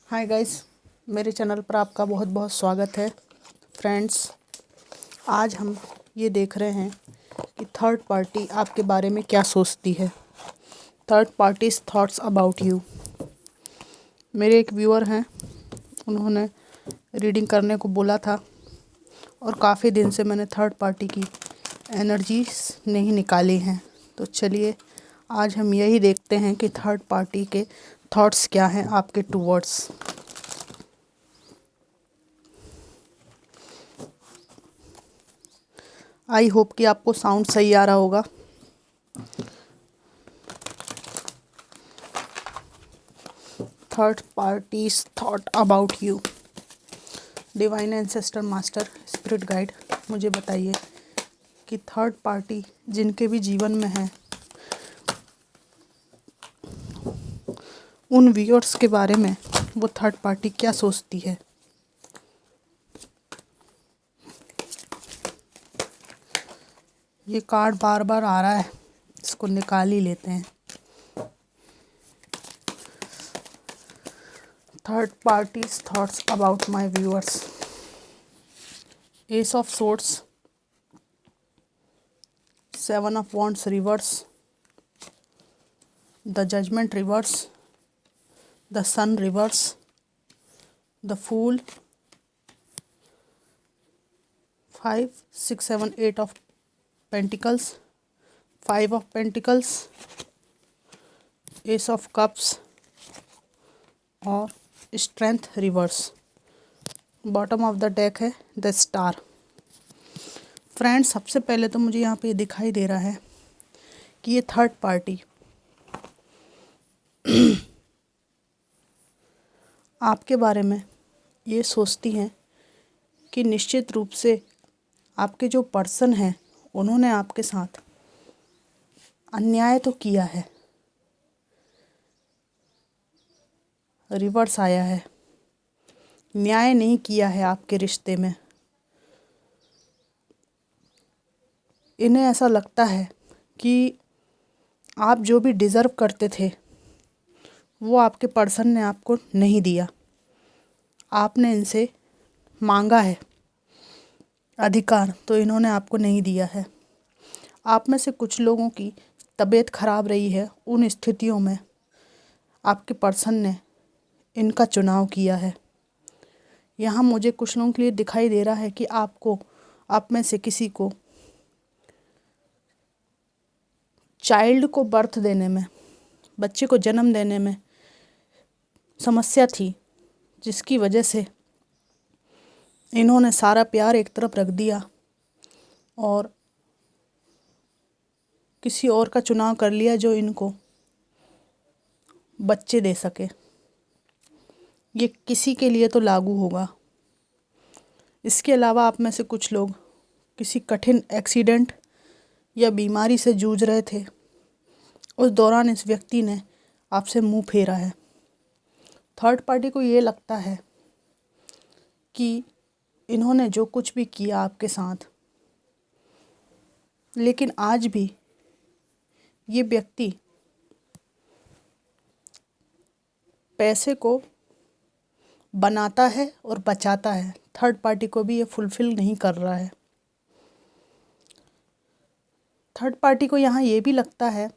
Hi guys, मेरे channel पर आपका बहुत बहुत स्वागत है। फ्रेंड्स, आज हम ये देख रहे हैं कि थर्ड पार्टी आपके बारे में क्या सोचती है। Third parties thoughts about you. मेरे एक व्यूअर हैं, उन्होंने रीडिंग करने को बोला था और काफ़ी दिन से मैंने थर्ड पार्टी की एनर्जीज नहीं निकाली हैं। तो चलिए आज हम यही देखते हैं कि थर्ड पार्टी के थॉट्स क्या हैं आपके टूवर्ड्स। आई होप कि आपको साउंड सही आ रहा होगा। Third parties thought about you. Divine ancestor, master, spirit guide, मुझे बताइए कि थर्ड पार्टी जिनके भी जीवन में है, उन व्यूअर्स के बारे में वो थर्ड पार्टी क्या सोचती है। ये कार्ड बार बार आ रहा है, इसको निकाल ही लेते हैं। Third parties thoughts about my viewers. Ace of swords, seven of wands reverse, the judgement reverse, the sun reverse, the fool, 5, 6, 7, 8 of Pentacles, 5 of Pentacles, Ace of Cups और strength reverse. Bottom of the deck है the star. Friends, सबसे पहले तो मुझे यहाँ पे दिखाई दे रहा है कि ये थर्ड पार्टी आपके बारे में ये सोचती हैं कि निश्चित रूप से आपके जो पर्सन हैं उन्होंने आपके साथ अन्याय तो किया है। रिवर्स आया है, न्याय नहीं किया है आपके रिश्ते में। इन्हें ऐसा लगता है कि आप जो भी डिज़र्व करते थे वो आपके पर्सन ने आपको नहीं दिया। आपने इनसे मांगा है अधिकार, तो इन्होंने आपको नहीं दिया है। आप में से कुछ लोगों की तबीयत खराब रही है, उन स्थितियों में आपके पर्सन ने इनका चुनाव किया है। यहाँ मुझे कुछ लोगों के लिए दिखाई दे रहा है कि आपको, आप में से किसी को चाइल्ड को बर्थ देने में, बच्चे को जन्म देने में समस्या थी, जिसकी वजह से इन्होंने सारा प्यार एक तरफ रख दिया और किसी और का चुनाव कर लिया जो इनको बच्चे दे सके। ये किसी के लिए तो लागू होगा। इसके अलावा आप में से कुछ लोग किसी कठिन एक्सीडेंट या बीमारी से जूझ रहे थे, उस दौरान इस व्यक्ति ने आपसे मुंह फेरा है। थर्ड पार्टी को ये लगता है कि इन्होंने जो कुछ भी किया आपके साथ, लेकिन आज भी ये व्यक्ति पैसे को बनाता है और बचाता है। थर्ड पार्टी को भी ये फुलफिल नहीं कर रहा है। थर्ड पार्टी को यहाँ ये भी लगता है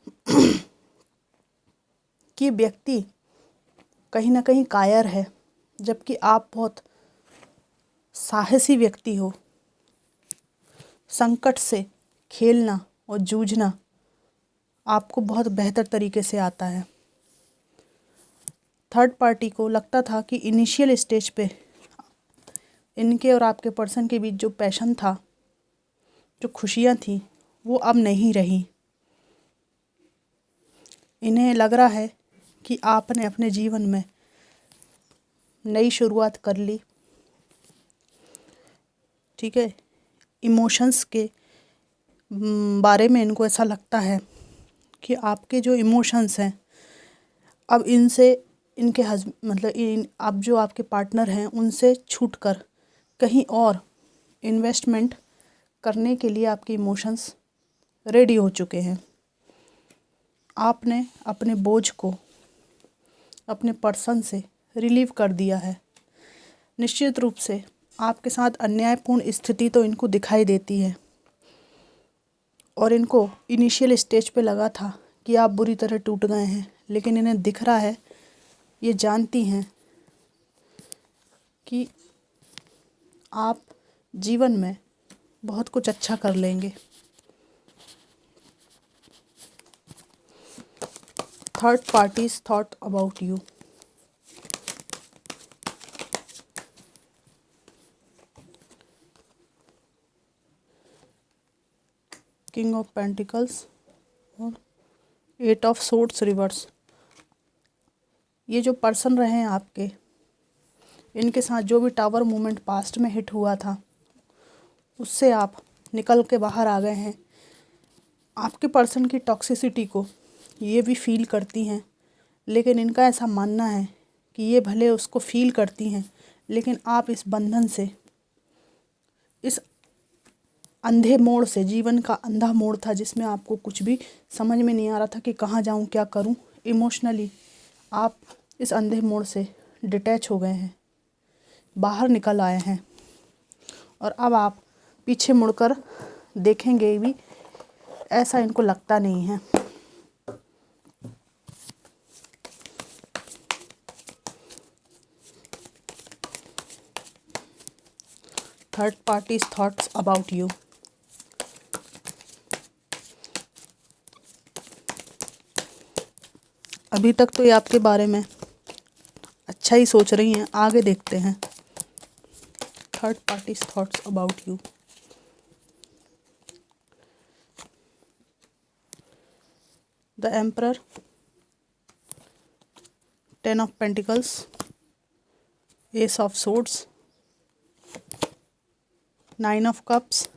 कि व्यक्ति कहीं ना कहीं कायर है, जबकि आप बहुत साहसी व्यक्ति हो। संकट से खेलना और जूझना आपको बहुत बेहतर तरीके से आता है। थर्ड पार्टी को लगता था कि इनिशियल स्टेज पे इनके और आपके पर्सन के बीच जो पैशन था, जो खुशियाँ थी, वो अब नहीं रही। इन्हें लग रहा है कि आपने अपने जीवन में नई शुरुआत कर ली। ठीक है, इमोशंस के बारे में इनको ऐसा लगता है कि आपके जो इमोशंस हैं अब इनसे, इनके अब जो आपके पार्टनर हैं उनसे छूटकर कहीं और इन्वेस्टमेंट करने के लिए आपके इमोशंस रेडी हो चुके हैं। आपने अपने बोझ को अपने पर्सन से रिलीव कर दिया है। निश्चित रूप से आपके साथ अन्यायपूर्ण स्थिति तो इनको दिखाई देती है और इनको इनिशियल स्टेज पे लगा था कि आप बुरी तरह टूट गए हैं, लेकिन इन्हें दिख रहा है, ये जानती हैं कि आप जीवन में बहुत कुछ अच्छा कर लेंगे। Third parties thought about you. King of pentacles और 8 ऑफ सोर्ड्स रिवर्स। ये जो पर्सन रहे हैं आपके, इनके साथ जो भी टावर मूवमेंट पास्ट में हिट हुआ था उससे आप निकल के बाहर आ गए हैं। आपके पर्सन की टॉक्सिसिटी को ये भी फील करती हैं, लेकिन इनका ऐसा मानना है कि ये भले उसको फील करती हैं, लेकिन आप इस बंधन से, इस अंधे मोड़ से, जीवन का अंधा मोड़ था जिसमें आपको कुछ भी समझ में नहीं आ रहा था कि कहाँ जाऊँ, क्या करूँ, इमोशनली आप इस अंधे मोड़ से डिटैच हो गए हैं, बाहर निकल आए हैं और अब आप पीछे मुड़कर देखेंगे भी ऐसा इनको लगता नहीं है। Third parties thoughts about you. अभी तक तो ये आपके बारे में अच्छा ही सोच रही हैं, आगे देखते हैं। Third parties thoughts about you. The emperor, 10 of pentacles, ace of swords, 9 of cups,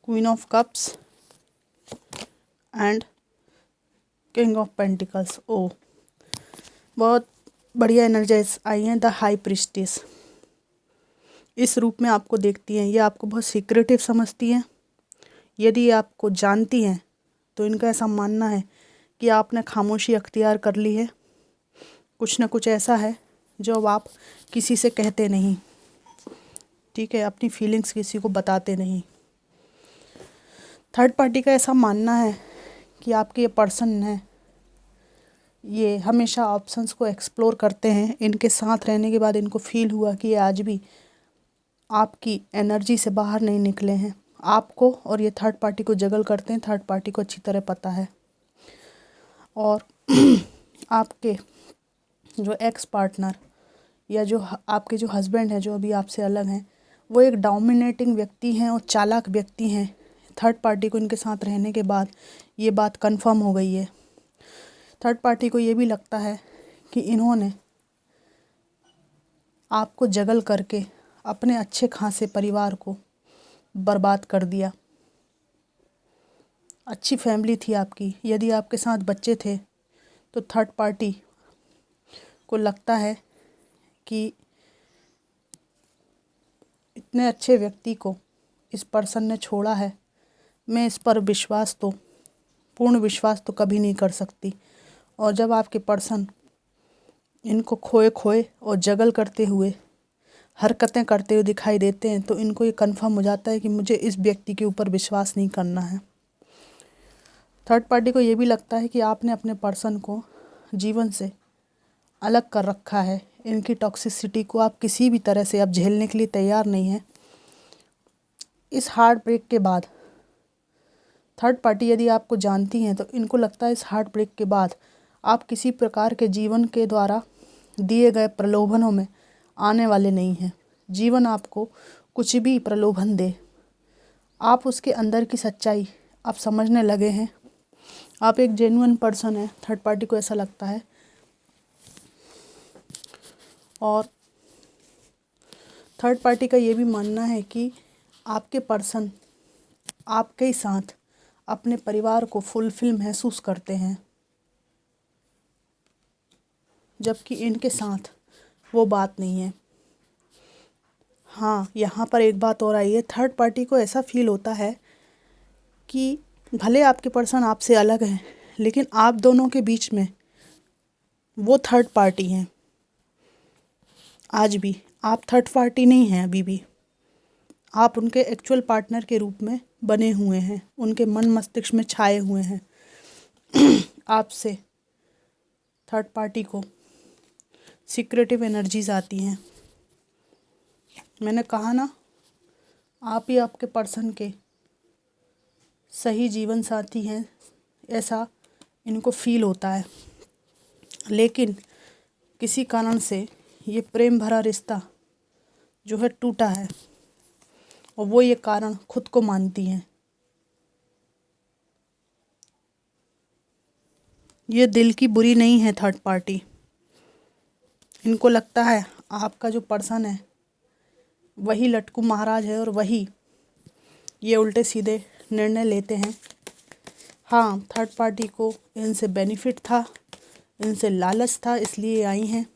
queen of cups and king of pentacles. ओ, बहुत बढ़िया एनर्जाइज आई हैं। द हाई प्रीस्टेस इस रूप में आपको देखती हैं। ये आपको बहुत सीक्रेटिव समझती हैं। यदि ये आपको जानती हैं तो इनका ऐसा मानना है कि आपने खामोशी अख्तियार कर ली है। कुछ ना कुछ ऐसा है जो अब आप किसी से कहते नहीं, ठीक है, अपनी फीलिंग्स किसी को बताते नहीं। थर्ड पार्टी का ऐसा मानना है कि आपके ये पर्सन है, ये हमेशा ऑप्शंस को एक्सप्लोर करते हैं। इनके साथ रहने के बाद इनको फील हुआ कि ये आज भी आपकी एनर्जी से बाहर नहीं निकले हैं। आपको और ये थर्ड पार्टी को जगल करते हैं, थर्ड पार्टी को अच्छी तरह पता है। और आपके जो एक्स पार्टनर या जो आपके जो हस्बैंड हैं, जो अभी आपसे अलग हैं, वो एक डोमिनेटिंग व्यक्ति हैं और चालाक व्यक्ति हैं। थर्ड पार्टी को इनके साथ रहने के बाद ये बात कंफर्म हो गई है। थर्ड पार्टी को ये भी लगता है कि इन्होंने आपको जगल करके अपने अच्छे खासे परिवार को बर्बाद कर दिया। अच्छी फैमिली थी आपकी, यदि आपके साथ बच्चे थे तो थर्ड पार्टी को लगता है कि इतने अच्छे व्यक्ति को इस पर्सन ने छोड़ा है, मैं इस पर विश्वास तो, पूर्ण विश्वास तो कभी नहीं कर सकती। और जब आपके पर्सन इनको खोए खोए और जगल करते हुए, हरकतें करते हुए दिखाई देते हैं तो इनको ये कंफर्म हो जाता है कि मुझे इस व्यक्ति के ऊपर विश्वास नहीं करना है। थर्ड पार्टी को ये भी लगता है कि आपने अपने पर्सन को जीवन से अलग कर रखा है। इनकी टॉक्सिसिटी को आप किसी भी तरह से अब झेलने के लिए तैयार नहीं हैं। इस हार्ट ब्रेक के बाद थर्ड पार्टी यदि आपको जानती हैं तो इनको लगता है इस हार्ट ब्रेक के बाद आप किसी प्रकार के जीवन के द्वारा दिए गए प्रलोभनों में आने वाले नहीं हैं। जीवन आपको कुछ भी प्रलोभन दे, आप उसके अंदर की सच्चाई आप समझने लगे हैं। आप एक जेन्युइन पर्सन हैं, थर्ड पार्टी को ऐसा लगता है। और थर्ड पार्टी का ये भी मानना है कि आपके पर्सन आपके ही साथ अपने परिवार को फुलफिल महसूस करते हैं, जबकि इनके साथ वो बात नहीं है। हाँ, यहाँ पर एक बात और आई है। थर्ड पार्टी को ऐसा फील होता है कि भले आपके पर्सन आपसे अलग हैं, लेकिन आप दोनों के बीच में वो थर्ड पार्टी हैं। आज भी आप थर्ड पार्टी नहीं हैं, अभी भी आप उनके एक्चुअल पार्टनर के रूप में बने हुए हैं, उनके मन मस्तिष्क में छाए हुए हैं। आपसे थर्ड पार्टी को सीक्रेटिव एनर्जीज आती हैं। मैंने कहा ना, आप ही आपके पर्सन के सही जीवन साथी हैं, ऐसा इनको फील होता है। लेकिन किसी कारण से ये प्रेम भरा रिश्ता जो है टूटा है, और वो ये कारण खुद को मानती हैं। ये दिल की बुरी नहीं है थर्ड पार्टी। इनको लगता है आपका जो पर्सन है वही लटकू महाराज है, और वही ये उल्टे सीधे निर्णय लेते हैं। हाँ, थर्ड पार्टी को इनसे बेनिफिट था, इनसे लालच था, इसलिए आई हैं।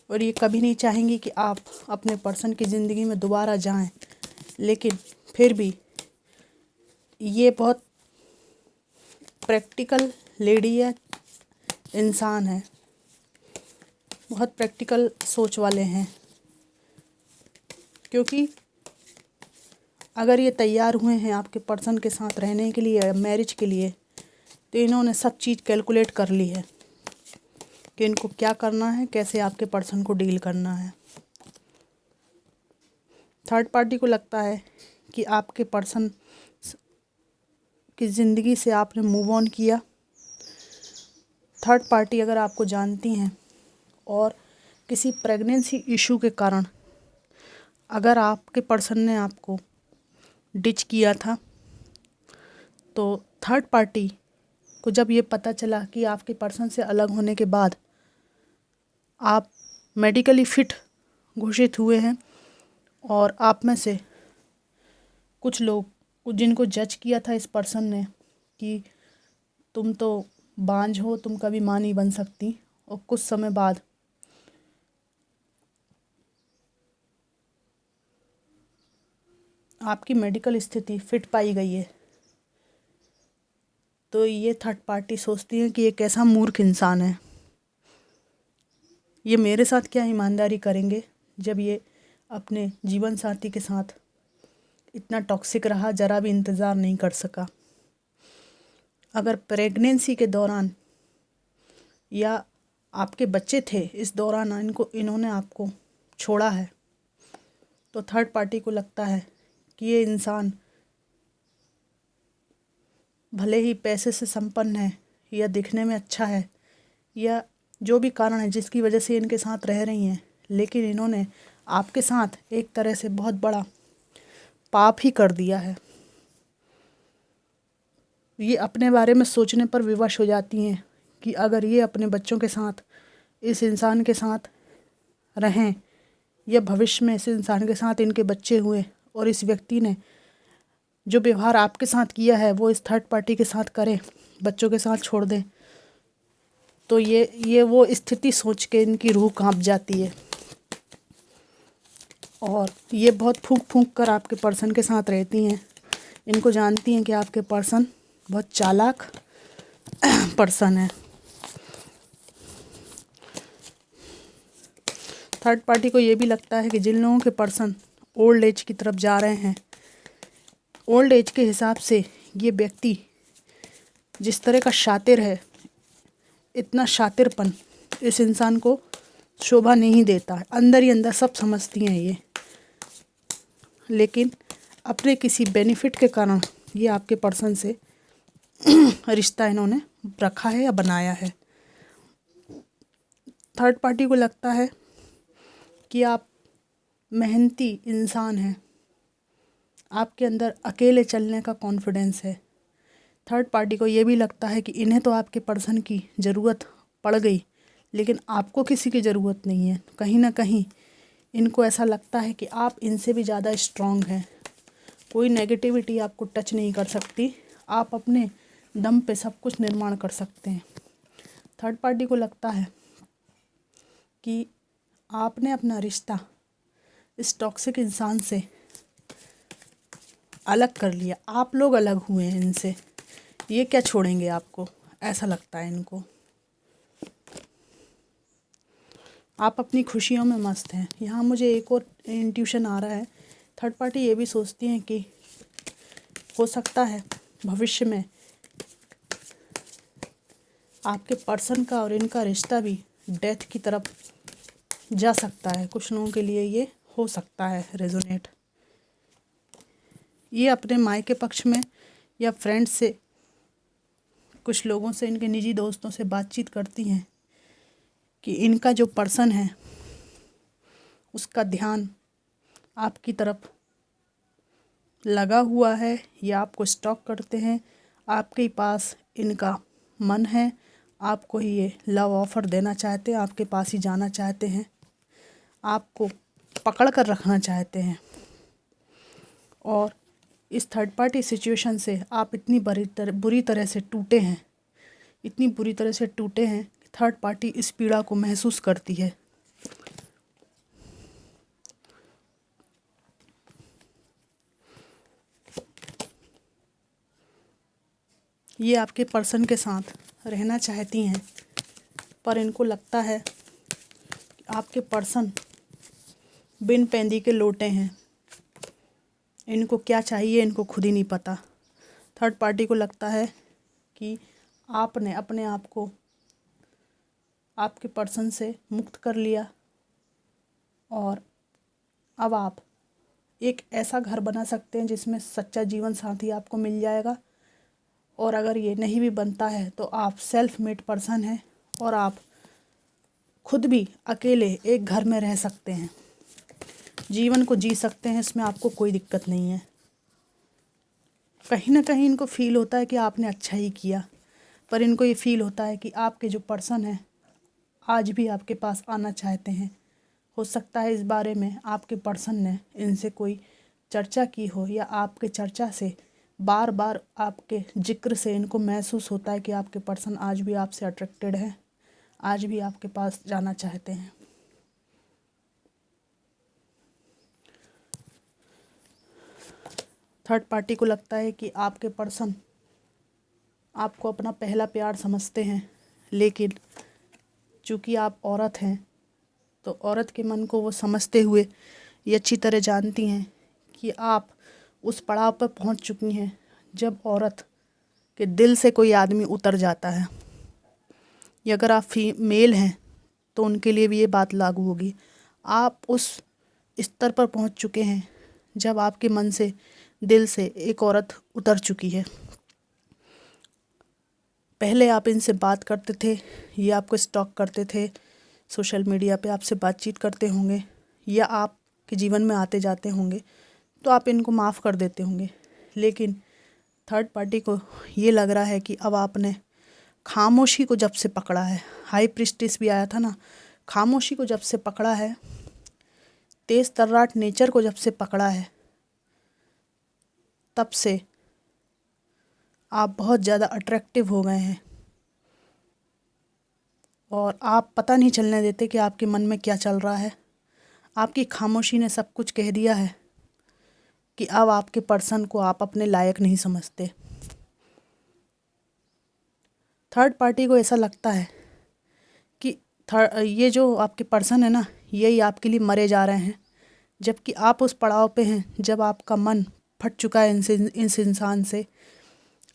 और ये कभी नहीं चाहेंगी कि आप अपने पर्सन की ज़िंदगी में दोबारा जाएं। लेकिन फिर भी ये बहुत प्रैक्टिकल लेडी है, इंसान है, बहुत प्रैक्टिकल सोच वाले हैं। क्योंकि अगर ये तैयार हुए हैं आपके पर्सन के साथ रहने के लिए, मैरिज के लिए, तो इन्होंने सब चीज़ कैलकुलेट कर ली है कि इनको क्या करना है, कैसे आपके पर्सन को डील करना है। थर्ड पार्टी को लगता है कि आपके पर्सन की ज़िंदगी से आपने मूव ऑन किया। थर्ड पार्टी अगर आपको जानती हैं और किसी प्रेगनेंसी इशू के कारण अगर आपके पर्सन ने आपको डिच किया था, तो थर्ड पार्टी को जब ये पता चला कि आपके पर्सन से अलग होने के बाद आप मेडिकली फिट घोषित हुए हैं, और आप में से कुछ लोग जिनको जज किया था इस पर्सन ने कि तुम तो बांझ हो, तुम कभी माँ नहीं बन सकती, और कुछ समय बाद आपकी मेडिकल स्थिति फिट पाई गई है, तो ये थर्ड पार्टी सोचती है कि ये कैसा मूर्ख इंसान है, ये मेरे साथ क्या ईमानदारी करेंगे जब ये अपने जीवन साथी के साथ इतना टॉक्सिक रहा, ज़रा भी इंतज़ार नहीं कर सका। अगर प्रेगनेंसी के दौरान या आपके बच्चे थे इस दौरान इन्होंने आपको छोड़ा है, तो थर्ड पार्टी को लगता है कि ये इंसान भले ही पैसे से संपन्न है, या दिखने में अच्छा है, या जो भी कारण है जिसकी वजह से इनके साथ रह रही हैं, लेकिन इन्होंने आपके साथ एक तरह से बहुत बड़ा पाप ही कर दिया है। ये अपने बारे में सोचने पर विवश हो जाती हैं कि अगर ये अपने बच्चों के साथ इस इंसान के साथ रहें, या भविष्य में इस इंसान के साथ इनके बच्चे हुए और इस व्यक्ति ने जो व्यवहार आपके साथ किया है वो इस थर्ड पार्टी के साथ करें, बच्चों के साथ छोड़ दें, तो ये वो स्थिति सोच के इनकी रूह कांप जाती है। और ये बहुत फूंक फूंक कर आपके पर्सन के साथ रहती हैं। इनको जानती हैं कि आपके पर्सन बहुत चालाक पर्सन है। थर्ड पार्टी को ये भी लगता है कि जिन लोगों के पर्सन ओल्ड एज की तरफ जा रहे हैं, ओल्ड एज के हिसाब से ये व्यक्ति जिस तरह का शातिर है, इतना शातिरपन इस इंसान को शोभा नहीं देता है। अंदर ही अंदर सब समझती हैं ये, लेकिन अपने किसी बेनिफिट के कारण ये आपके पर्सन से रिश्ता इन्होंने रखा है या बनाया है। थर्ड पार्टी को लगता है कि आप मेहनती इंसान हैं, आपके अंदर अकेले चलने का कॉन्फिडेंस है। थर्ड पार्टी को ये भी लगता है कि इन्हें तो आपके पर्सन की ज़रूरत पड़ गई, लेकिन आपको किसी की ज़रूरत नहीं है। कहीं ना कहीं इनको ऐसा लगता है कि आप इनसे भी ज़्यादा स्ट्रॉन्ग हैं, कोई नेगेटिविटी आपको टच नहीं कर सकती, आप अपने दम पे सब कुछ निर्माण कर सकते हैं। थर्ड पार्टी को लगता है कि आपने अपना रिश्ता इस टॉक्सिक इंसान से अलग कर लिया, आप लोग अलग हुए हैं इनसे, ये क्या छोड़ेंगे आपको, ऐसा लगता है इनको। आप अपनी खुशियों में मस्त हैं। यहाँ मुझे एक और इंट्यूशन आ रहा है, थर्ड पार्टी ये भी सोचती हैं कि हो सकता है भविष्य में आपके पर्सन का और इनका रिश्ता भी डेथ की तरफ जा सकता है। कुछ लोगों के लिए ये हो सकता है रेजोनेट। ये अपने मायके पक्ष में या फ्रेंड्स से, कुछ लोगों से, इनके निजी दोस्तों से बातचीत करती हैं कि इनका जो पर्सन है उसका ध्यान आपकी तरफ लगा हुआ है या आपको स्टॉक करते हैं। आपके पास इनका मन है, आपको ही ये लव ऑफ़र देना चाहते हैं, आपके पास ही जाना चाहते हैं, आपको पकड़ कर रखना चाहते हैं। और इस थर्ड पार्टी सिचुएशन से आप इतनी बुरी तरह से टूटे हैं, इतनी बुरी तरह से टूटे हैं कि थर्ड पार्टी इस पीड़ा को महसूस करती है। ये आपके पर्सन के साथ रहना चाहती हैं, पर इनको लगता है कि आपके पर्सन बिन पैंदी के लोटे हैं। इनको क्या चाहिए इनको खुद ही नहीं पता। थर्ड पार्टी को लगता है कि आपने अपने आप को आपके पर्सन से मुक्त कर लिया और अब आप एक ऐसा घर बना सकते हैं जिसमें सच्चा जीवन साथी आपको मिल जाएगा। और अगर ये नहीं भी बनता है तो आप सेल्फ मेड पर्सन हैं और आप खुद भी अकेले एक घर में रह सकते हैं, जीवन को जी सकते हैं, इसमें आपको कोई दिक्कत नहीं है। कहीं ना कहीं इनको फील होता है कि आपने अच्छा ही किया, पर इनको ये फील होता है कि आपके जो पर्सन है आज भी आपके पास आना चाहते हैं। हो सकता है इस बारे में आपके पर्सन ने इनसे कोई चर्चा की हो या आपके चर्चा से बार बार आपके जिक्र से इनको महसूस होता है कि आपके पर्सन आज भी आपसे अट्रैक्टेड है, आज भी आपके पास जाना चाहते हैं। थर्ड पार्टी को लगता है कि आपके पर्सन आपको अपना पहला प्यार समझते हैं, लेकिन चूँकि आप औरत हैं तो औरत के मन को वो समझते हुए ये अच्छी तरह जानती हैं कि आप उस पड़ाव पर पहुंच चुकी हैं जब औरत के दिल से कोई आदमी उतर जाता है। या अगर आप मेल हैं तो उनके लिए भी ये बात लागू होगी। आप उस स्तर पर पहुंच चुके हैं जब आपके मन से, दिल से एक औरत उतर चुकी है। पहले आप इनसे बात करते थे, ये आपको स्टॉक करते थे, सोशल मीडिया पे आपसे बातचीत करते होंगे या आपके जीवन में आते जाते होंगे, तो आप इनको माफ़ कर देते होंगे। लेकिन थर्ड पार्टी को ये लग रहा है कि अब आपने खामोशी को जब से पकड़ा है, हाई प्रिस्टिस भी आया था ना, खामोशी को जब से पकड़ा है, तेज़ तर्राट नेचर को जब से पकड़ा है, तब से आप बहुत ज़्यादा अट्रैक्टिव हो गए हैं और आप पता नहीं चलने देते कि आपके मन में क्या चल रहा है। आपकी खामोशी ने सब कुछ कह दिया है कि अब आपके पर्सन को आप अपने लायक नहीं समझते। थर्ड पार्टी को ऐसा लगता है कि ये जो आपके पर्सन है ना, यही आपके लिए मरे जा रहे हैं, जबकि आप उस पड़ाव पे हैं जब आपका मन फट चुका है इस इंसान से।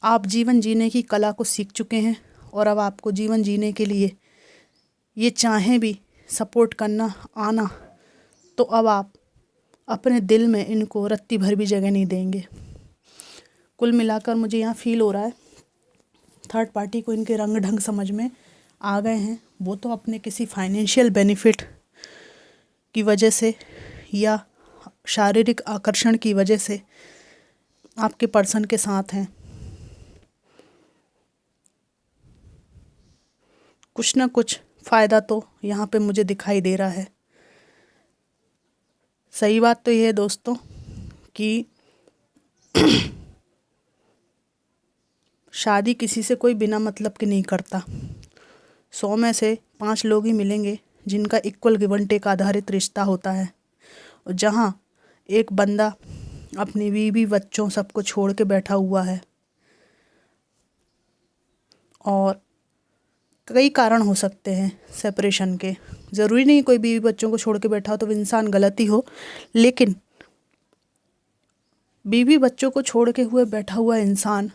आप जीवन जीने की कला को सीख चुके हैं और अब आपको जीवन जीने के लिए ये चाहें भी सपोर्ट करना आना, तो अब आप अपने दिल में इनको रत्ती भर भी जगह नहीं देंगे। कुल मिलाकर मुझे यहाँ फील हो रहा है थर्ड पार्टी को इनके रंग ढंग समझ में आ गए हैं। वो तो अपने किसी फाइनेंशियल बेनिफिट की वजह से या शारीरिक आकर्षण की वजह से आपके पर्सन के साथ हैं। कुछ ना कुछ फ़ायदा तो यहाँ पे मुझे दिखाई दे रहा है। सही बात तो ये है दोस्तों कि शादी किसी से कोई बिना मतलब के नहीं करता। 100 में से 5 लोग ही मिलेंगे जिनका इक्वल गिव एंड टेक आधारित रिश्ता होता है, और जहाँ एक बंदा अपनी बीवी बच्चों सबको छोड़ के बैठा हुआ है और कई कारण हो सकते हैं सेपरेशन के। ज़रूरी नहीं कोई बीवी बच्चों को छोड़ के बैठा हो तो इंसान गलत ही हो, लेकिन बीवी बच्चों को छोड़ के हुए बैठा हुआ इंसान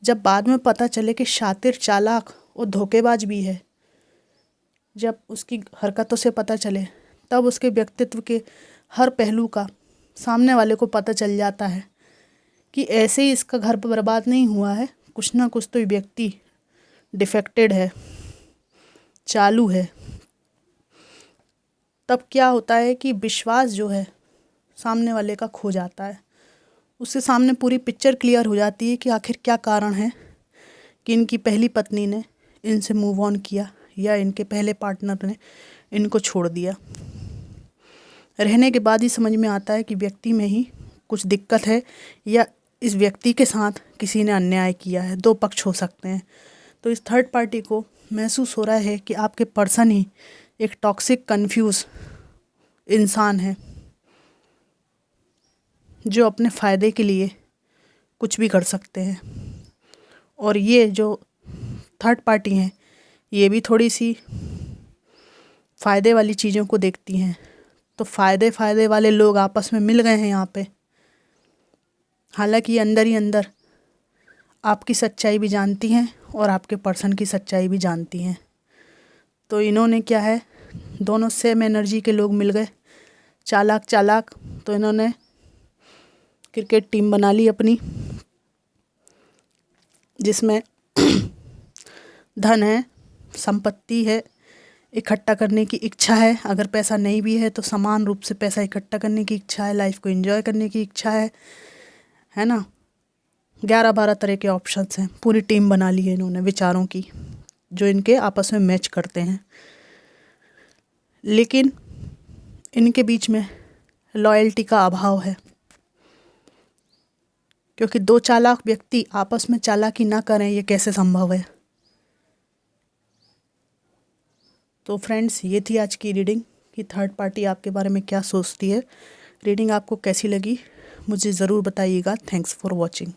जब बाद में पता चले कि शातिर, चालाक और धोखेबाज भी है, जब उसकी हरकतों से पता चले, तब उसके व्यक्तित्व के हर पहलू का सामने वाले को पता चल जाता है कि ऐसे ही इसका घर पर बर्बाद नहीं हुआ है, कुछ ना कुछ तो व्यक्ति डिफेक्टेड है, चालू है। तब क्या होता है कि विश्वास जो है सामने वाले का खो जाता है। उसके सामने पूरी पिक्चर क्लियर हो जाती है कि आखिर क्या कारण है कि इनकी पहली पत्नी ने इनसे मूव ऑन किया या इनके पहले पार्टनर ने इनको छोड़ दिया। रहने के बाद ही समझ में आता है कि व्यक्ति में ही कुछ दिक्कत है या इस व्यक्ति के साथ किसी ने अन्याय किया है। दो पक्ष हो सकते हैं। तो इस थर्ड पार्टी को महसूस हो रहा है कि आपके पर्सन ही एक टॉक्सिक, कंफ्यूज इंसान है जो अपने फ़ायदे के लिए कुछ भी कर सकते हैं। और ये जो थर्ड पार्टी हैं ये भी थोड़ी सी फ़ायदे वाली चीज़ों को देखती हैं। तो फ़ायदे वाले लोग आपस में मिल गए हैं यहाँ पे। हालांकि अंदर ही अंदर आपकी सच्चाई भी जानती हैं और आपके पर्सन की सच्चाई भी जानती हैं। तो इन्होंने क्या है, दोनों सेम एनर्जी के लोग मिल गए, चालाक। तो इन्होंने क्रिकेट टीम बना ली अपनी, जिसमें धन है, संपत्ति है, इकट्ठा करने की इच्छा है। अगर पैसा नहीं भी है तो समान रूप से पैसा इकट्ठा करने की इच्छा है, लाइफ को एंजॉय करने की इच्छा है ना। 11-12 तरह के ऑप्शंस हैं। पूरी टीम बना ली है इन्होंने विचारों की, जो इनके आपस में मैच करते हैं। लेकिन इनके बीच में लॉयल्टी का अभाव है, क्योंकि दो चालाक व्यक्ति आपस में चालाकी ना करें ये कैसे संभव है। तो फ्रेंड्स, ये थी आज की रीडिंग कि थर्ड पार्टी आपके बारे में क्या सोचती है। रीडिंग आपको कैसी लगी मुझे ज़रूर बताइएगा। Thanks for watching.